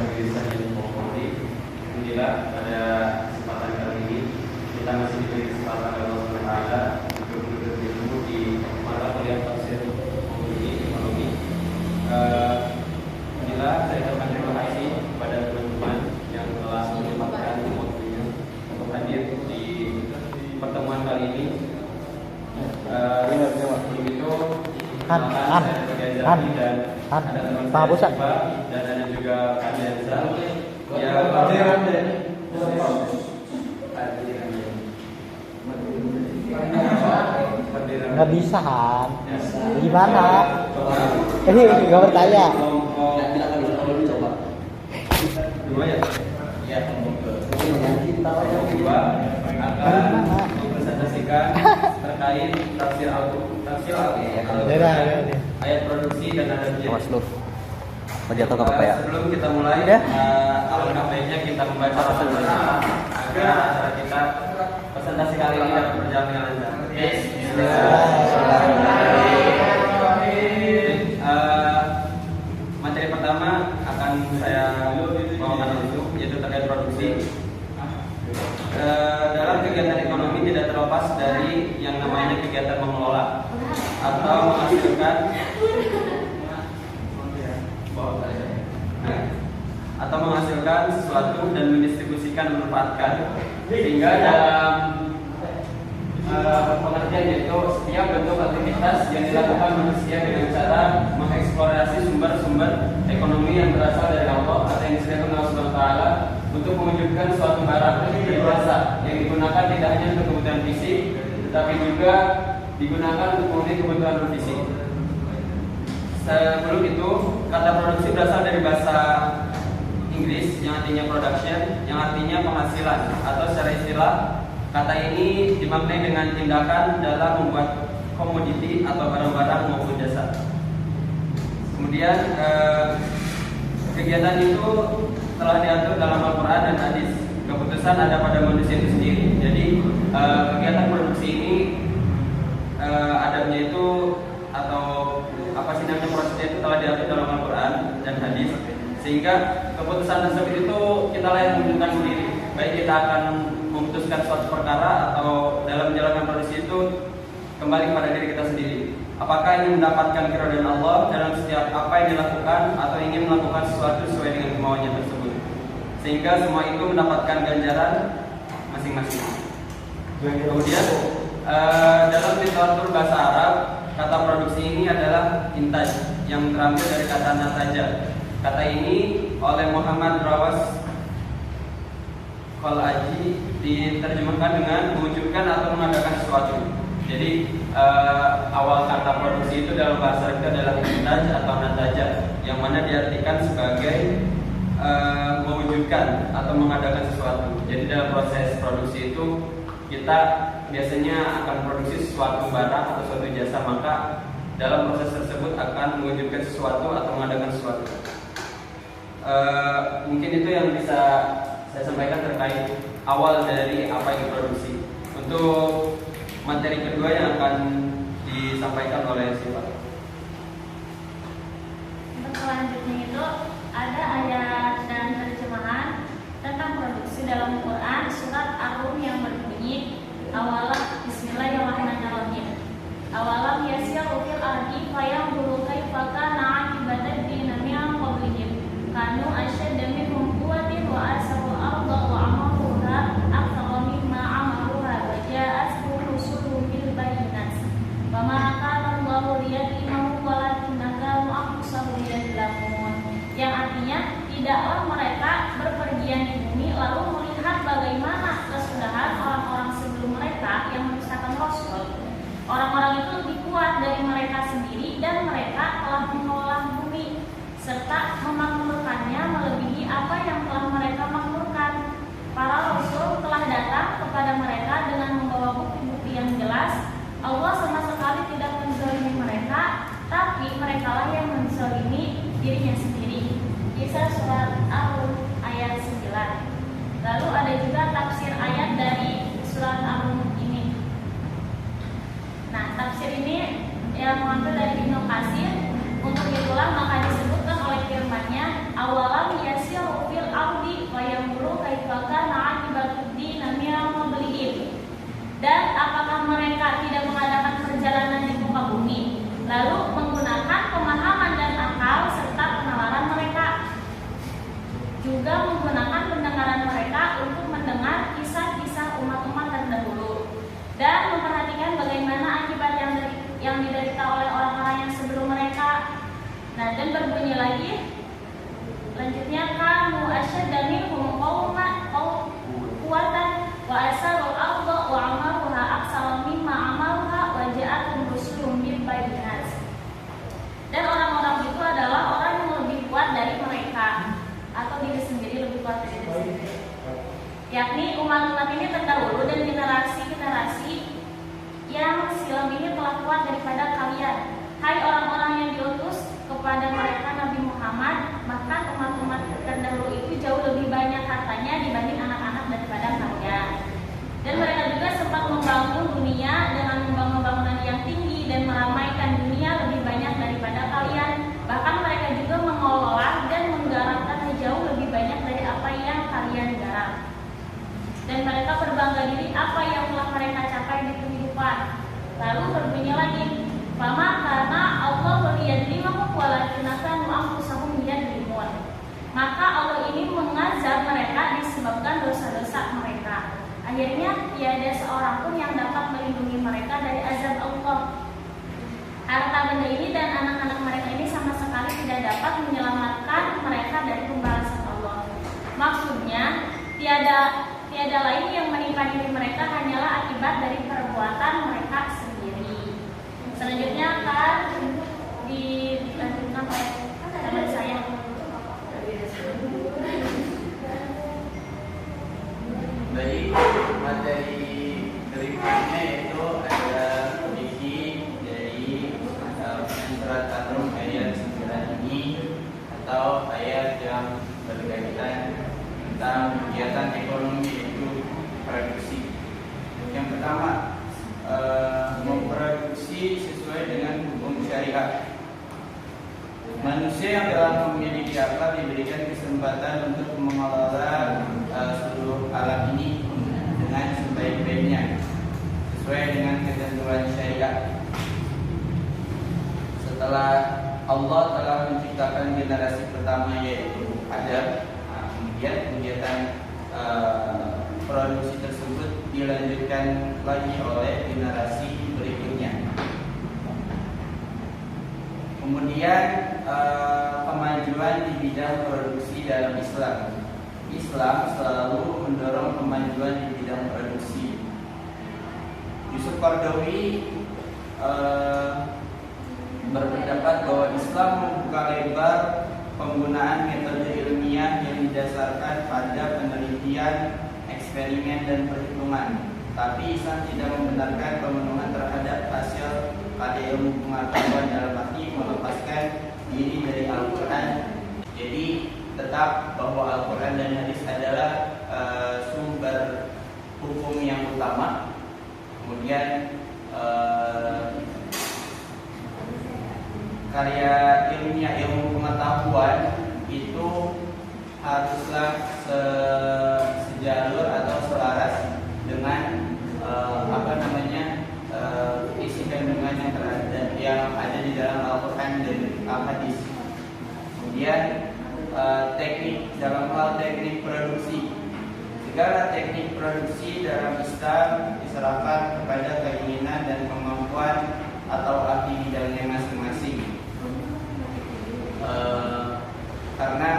Pemirsa yang menghormati, alhamdulillah pada kesempatan kali ini kita masih diberi kesempatan oleh Allah Subhanahu wa taala untuk menuntut ilmu di mata kuliah tafsir ekonomi. Alhamdulillah saya ucapkan terima kasih kepada teman-teman yang telah menyempatkan waktunya untuk hadir di pertemuan kali ini. Sebelum itu dan ada teman saya dan ada juga Kak Denza yang nggak bisa kan? Gimana? Ini nggak bertanya. Dua ya? Ya, dua akan mempresentasikan terkait tafsir ayat produksi dan adabnya. Awas lu. Jatuh ke apa ya? Sebelum kita mulai, alangkah baiknya kita membaca presentasi agar acara kita presentasi kali ini dapat berjalan dengan lancar. Materi pertama akan saya bawakan langsung, yaitu terkait produksi. Dalam kegiatan ekonomi tidak terlepas dari yang namanya kegiatan mengelola atau menghasilkan sesuatu dan mendistribusikan, memanfaatkan, sehingga dalam pengertian yaitu setiap bentuk aktivitas yang dilakukan manusia dengan cara mengeksplorasi sumber-sumber ekonomi yang berasal dari Allah atau yang disediakan Allah Subhanahu wa taala untuk mewujudkan suatu barang dan jasa yang digunakan tidak hanya untuk kebutuhan fisik, tetapi juga digunakan untuk memenuhi kebutuhan non fisik. Sebelum itu, kata produksi berasal dari bahasa Inggris yang artinya production, yang artinya penghasilan, atau secara istilah kata ini dimaknai dengan tindakan dalam membuat komoditi atau barang-barang maupun jasa. Kemudian kegiatan itu telah diatur dalam Al-Quran dan hadis. Keputusan ada pada manusia itu sendiri. Jadi kegiatan produksi ini adabnya itu atau apa sih namanya prosesnya itu telah diatur dalam Al-Quran dan hadis, sehingga keputusan tersebut itu kita lah yang menentukan sendiri. Baik kita akan memutuskan suatu perkara atau dalam menjalankan produksi itu kembali kepada diri kita sendiri. Apakah ingin mendapatkan keridhaan Allah dalam setiap apa yang dilakukan atau ingin melakukan sesuatu sesuai dengan kemauannya tersebut, sehingga semua itu mendapatkan ganjaran masing-masing. Kemudian dalam literatur bahasa Arab, kata produksi ini adalah intaj yang terambil dari kata nataja. Kata ini oleh Muhammad Rawas Qalaji diterjemahkan dengan mewujudkan atau mengadakan sesuatu. Jadi awal kata produksi itu dalam bahasa Arab adalah intaj atau nataja, yang mana diartikan sebagai mewujudkan atau mengadakan sesuatu. Jadi dalam proses produksi itu kita biasanya akan produksi sesuatu barang atau suatu jasa, maka dalam proses tersebut akan mewujudkan sesuatu atau mengadakan sesuatu. Mungkin itu yang bisa saya sampaikan terkait awal dari apa yang diproduksi. Untuk materi kedua yang akan disampaikan oleh Sifat. Untuk selanjutnya itu ada ayat dan terjemahan tentang produksi dalam Quran surat Ar-Rum yang berbunyi awalam bismillahirrahmanirrahim. Awalam yasiru fil ardi fayanzuru kaifa kana 'aqibatu dinamil qablihim kanu ashadda minhum quwwatan wa asaru arda wa amaruha aktsara mimma amaruha wa ja'atuhum rusuluhum bil bayyinat wa ma kana Allahu liyadhlimahum walakinna kanu anfusahum yadhlamun. Yang artinya, tidaklah mereka berpergian di bumi lalu melihat bagaimana kesudahan orang-orang sebelum mereka yang mendustakan Rasul. Orang-orang itu lebih kuat dari mereka sendiri dan mereka telah mengolah bumi serta memakmurkannya melebihi apa yang telah mereka makmurkan. Para Rasul telah datang kepada mereka dengan membawa bukti-bukti yang jelas. Allah sama sekali tidak menzalimi mereka, tapi merekalah yang menzalimi dirinya sendiri. Kisah surat Ar-Rum ayat 9. Lalu ada juga tafsir ayat dari surat Ar-Rum ini. Nah, tafsir ini yang mengambil dari Ibnu Katsir. Untuk itulah maka disebutkan oleh firman-Nya awalam yasir juga menggunakan pendengaran mereka untuk mendengar kisah-kisah umat-umat terdahulu dan memperhatikan bagaimana akibat yang diderita oleh orang-orang yang sebelum mereka. Nah, dan berbunyi lagi lanjutnya, kamu asyadda minhum quwwatan wa asarul arda wa amaruha aksara mimma amaruha wa ja'atum rusulun bil bayyinat. Dan orang-orang itu adalah orang yang lebih kuat dari mereka, atau diri sendiri lebih kuat dari diri sendiri, yakni umat-umat ini terdahulu dan generasi-generasi yang silam ini telah kuat daripada kalian. Hai orang-orang yang diutus kepada mereka Nabi Muhammad, maka umat-umat terdahulu itu jauh lebih banyak hartanya dibanding anak-anak daripada kalian. Dan mereka juga sempat membangun dunia dengan membangun bangunan yang tinggi dan meramaikan dunia lebih banyak daripada kalian. Bahkan mereka juga mengelola dan menggarapkannya jauh lebih banyak dari apa yang kalian garap. Dan mereka berbangga diri apa yang telah mereka capai di kehidupan. Lalu berbunyi lagi, "Fama kana Allah liyadlimahum walakinna kanu anfusahum yadlimun." Maka Allah ini mengazab mereka disebabkan dosa-dosa mereka. Akhirnya tiada seorang pun yang dapat melindungi mereka dari azab Allah. Harta benda ini dan anak-anak mereka ini sama sekali tidak dapat menyelamatkan mereka dari pembalasan Allah. Maksudnya tiada lain yang menimpa diri mereka hanyalah akibat dari perbuatan mereka sendiri. Selanjutnya akan dilanjutkan oleh teman saya. Baik, materi berikutnya yaitu adalah kondisi dari surat At-Rum ayat 9 ini, atau ayat yang berkaitan tentang kegiatan ekonomi yaitu produksi. Yang pertama, memproduksi sesuai dengan hukum syariat. Manusia yang telah memiliki akal diberikan kesempatan untuk mengelola seluruh alam ini dengan sebaik-baiknya sesuai dengan ketentuan syariat. Setelah Allah telah menciptakan generasi pertama yaitu Adam, kemudian kegiatan produksi tersebut dilanjutkan lagi oleh generasi berikutnya. Kemudian kemajuan di bidang produksi dalam Islam. Islam selalu mendorong kemajuan di bidang produksi. Yusuf Qaradawi berpendapat bahwa Islam membuka lebar penggunaan metode ilmiah yang didasarkan pada penelitian, eksperimen, dan perhitungan. Tapi Islam tidak membenarkan pemenuhan terhadap hasil pada ilmu pengetahuan dalam arti melepaskan diri dari Al-Quran. Jadi tetap bahwa Al-Quran dan hadis adalah sumber hukum yang utama. Kemudian karya ilmiah, ilmu pengetahuan itu haruslah sejalur atau selaras dengan isi kandungan yang ada di dalam Al-Quran dan Al-Hadis. Kemudian dalam hal teknik produksi, segala teknik produksi dalam Islam diserahkan kepada keinginan dan kemampuan atau ahli bidangnya masing-masing. Karena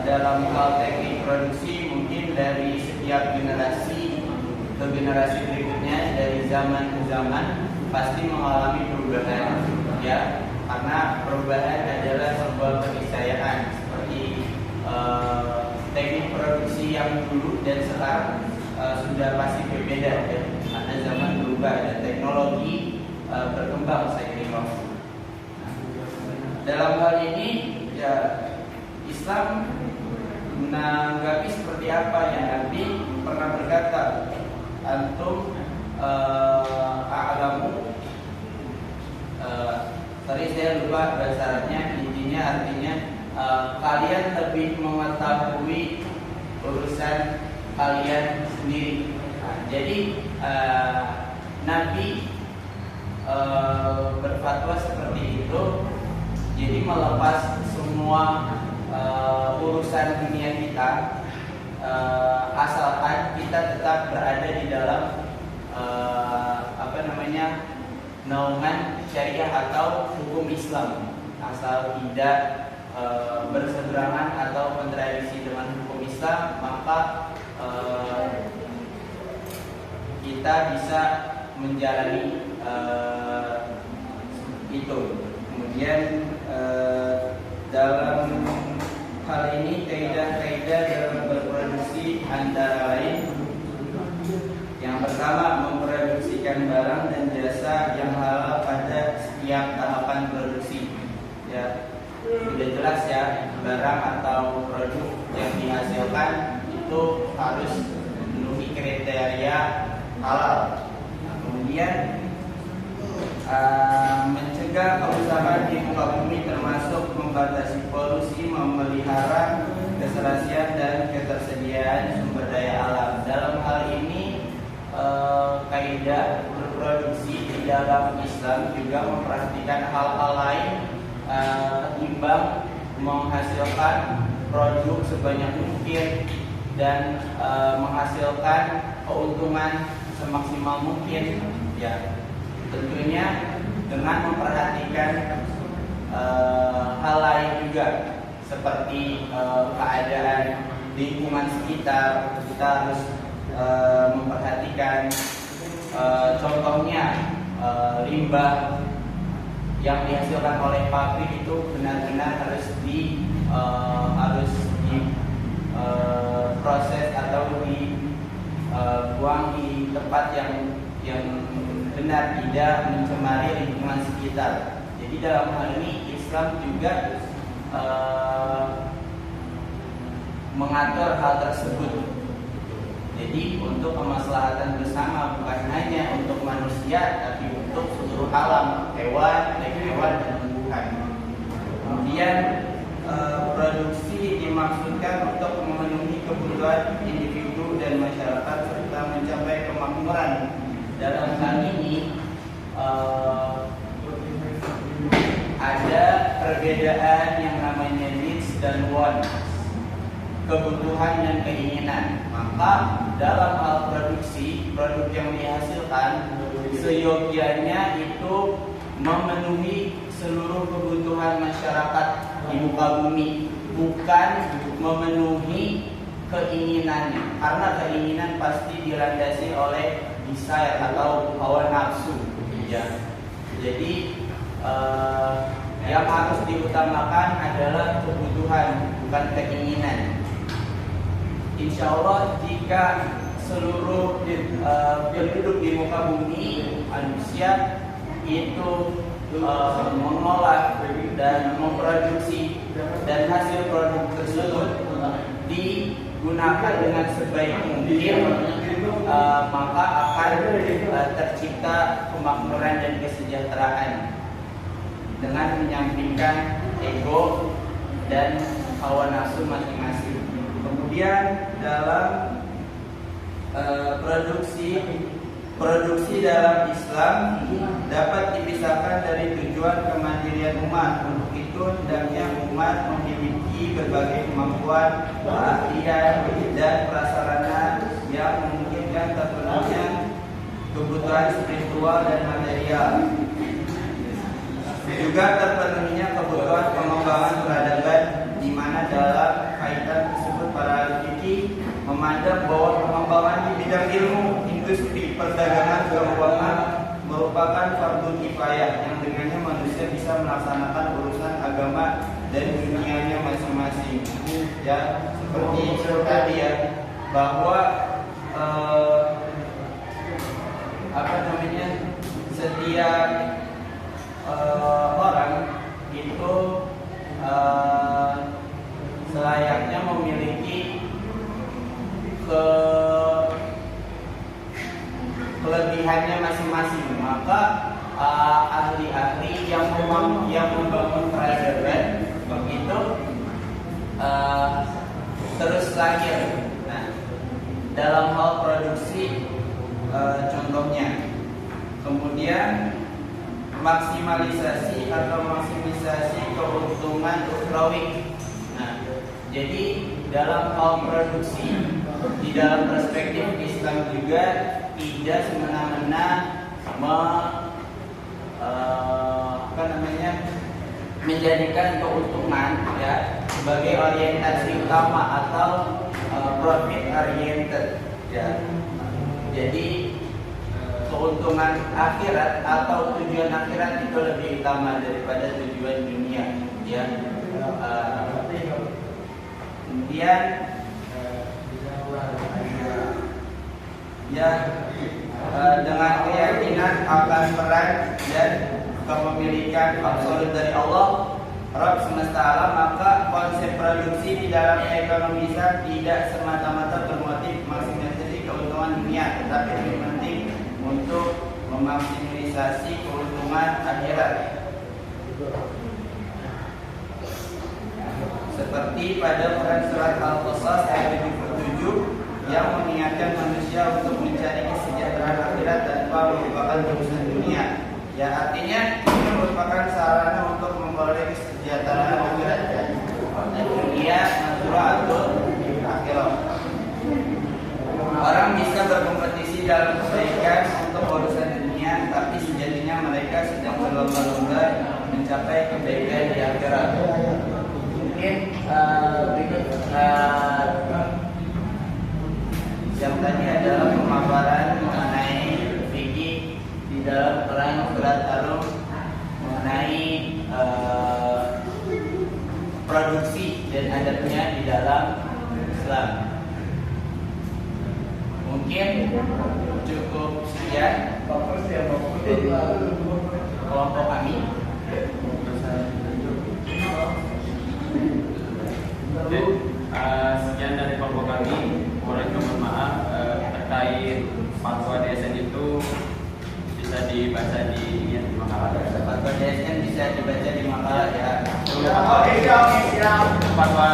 dalam hal teknik produksi mungkin dari setiap generasi ke generasi berikutnya, dari zaman ke zaman pasti mengalami perubahan, ya, karena perubahan adalah sebuah keniscayaan. Seperti teknik produksi yang dulu dan sekarang sudah pasti berbeda, ya, karena zaman berubah dan teknologi berkembang seiring waktu. Dalam hal ini, ya, Islam menanggapi seperti apa yang Nabi pernah berkata, antum a'lamu, tadi saya lupa bahasa Arabnya, intinya artinya kalian lebih mengetahui urusan kalian sendiri. Jadi Nabi berfatwa seperti itu, jadi melepas semua urusan dunia kita, asalkan kita tetap berada di dalam naungan syariah atau hukum Islam, asal tidak berseberangan atau kontradiksi dengan hukum Islam, maka kita bisa menjalani itu. Kemudian dalam hal ini kaidah-kaidah dalam berproduksi antara lain, yang pertama, memproduksikan barang dan jasa yang halal pada setiap tahapan produksi. Ya, sudah jelas ya, barang atau produk yang dihasilkan itu harus memenuhi kriteria halal. Nah, kemudian mencegah kerusakan di muka bumi, termasuk membatasi polusi, memelihara keserasian dan ketersediaan sumber daya alam. Dalam hal ini kaidah berproduksi di dalam Islam juga memperhatikan hal-hal lain ketimbang menghasilkan produk sebanyak mungkin dan menghasilkan keuntungan semaksimal mungkin. Ya, tentunya dengan memperhatikan hal lain juga, seperti keadaan lingkungan sekitar. Kita harus memperhatikan contohnya limbah yang dihasilkan oleh pabrik itu benar-benar harus proses atau dibuang di tempat yang benar, tidak mencemari lingkungan sekitar. Jadi dalam hal ini Islam juga mengatur hal tersebut. Jadi untuk kemaslahatan bersama, bukan hanya untuk manusia, tapi untuk seluruh alam, hewan, dan tumbuhan. Kemudian produksi dimaksudkan untuk memenuhi kebutuhan individu dan masyarakat serta mencapai kemakmuran. Dalam hal ini ada perbedaan yang namanya needs dan wants, kebutuhan dan keinginan. Maka dalam hal produksi, produk yang dihasilkan seyogianya itu memenuhi seluruh kebutuhan masyarakat di muka bumi, bukan memenuhi keinginannya. Karena keinginan pasti dilandasi oleh desire atau hawa nafsu. Ya. Jadi yang harus diutamakan adalah kebutuhan, bukan keinginan. Insya Allah jika seluruh penduduk di muka bumi manusia itu mengolah dan memproduksi, dan hasil produk tersebut digunakan dengan sebaik mungkin, maka akan tercipta kemakmuran dan kesejahteraan dengan menyampingkan ego dan hawa nafsu masing-masing. Kemudian dalam produksi dalam Islam dapat dipisahkan dari tujuan kemandirian umat. Untuk itu hendaknya umat memiliki berbagai kemampuan, keahlian dan prasarana yang memungkinkan terpenuhnya kebutuhan spiritual dan material, juga terpenuhinya kebutuhan pengembangan peradaban, di mana dalam kaitan tersebut para ahli fikih memandang bahwa pengembangan di bidang ilmu, industri, perdagangan, keuangan merupakan fardu kifayah yang dengannya manusia bisa melaksanakan urusan agama dan dunianya masing-masing. Ya, seperti tadi ya, bahwa setiap orang itu selayaknya memiliki kelebihannya masing-masing. Maka ahli-ahli yang membangun peradaban itu terus lahir. Nah, dalam hal produksi contohnya, kemudian maksimisasi keuntungan ukhrawi. Nah, Jadi dalam hal produksi, di dalam perspektif Islam juga tidak semena-mena menjadikan keuntungan ya sebagai orientasi utama atau profit oriented ya. Jadi keuntungan akhirat atau tujuan akhirat itu lebih utama daripada tujuan dunia ya. Kemudian ya dengan keyakinan akan peran dan kepemilikan absolut dari Allah Rabb semesta alam, maka konsep produksi di dalam ekonomi Islam tidak semata-mata bermotif maksimisasi keuntungan dunia, tetapi lebih penting untuk memaksimalisasi keuntungan akhirat. Seperti pada Quran surat Al-Qasas ayat 77 yang mengingatkan manusia untuk mencari kesejahteraan akhirat tanpa melupakan urusan dunia. Ya, artinya ini merupakan sarana untuk memperoleh kesejahteraan akhirat dan dunia natural akhirat. Orang bisa berkompetisi dalam kebaikan untuk urusan dunia, tapi sejatinya mereka sedang berlomba-lomba mencapai kebaikan di akhirat. Mungkin berikut yang tadi adalah pemaparan mengenai fikih di dalam Quran surat Ar-Rum mengenai produksi dan adabnya di dalam Islam. Mungkin cukup sekian dari kelompok kami. Sekian dari kelompok kami. Mohon maaf terkait fatwa DSN itu bisa dibaca di makalah. Fatwa DSN bisa dibaca di makalah ya. Fatwa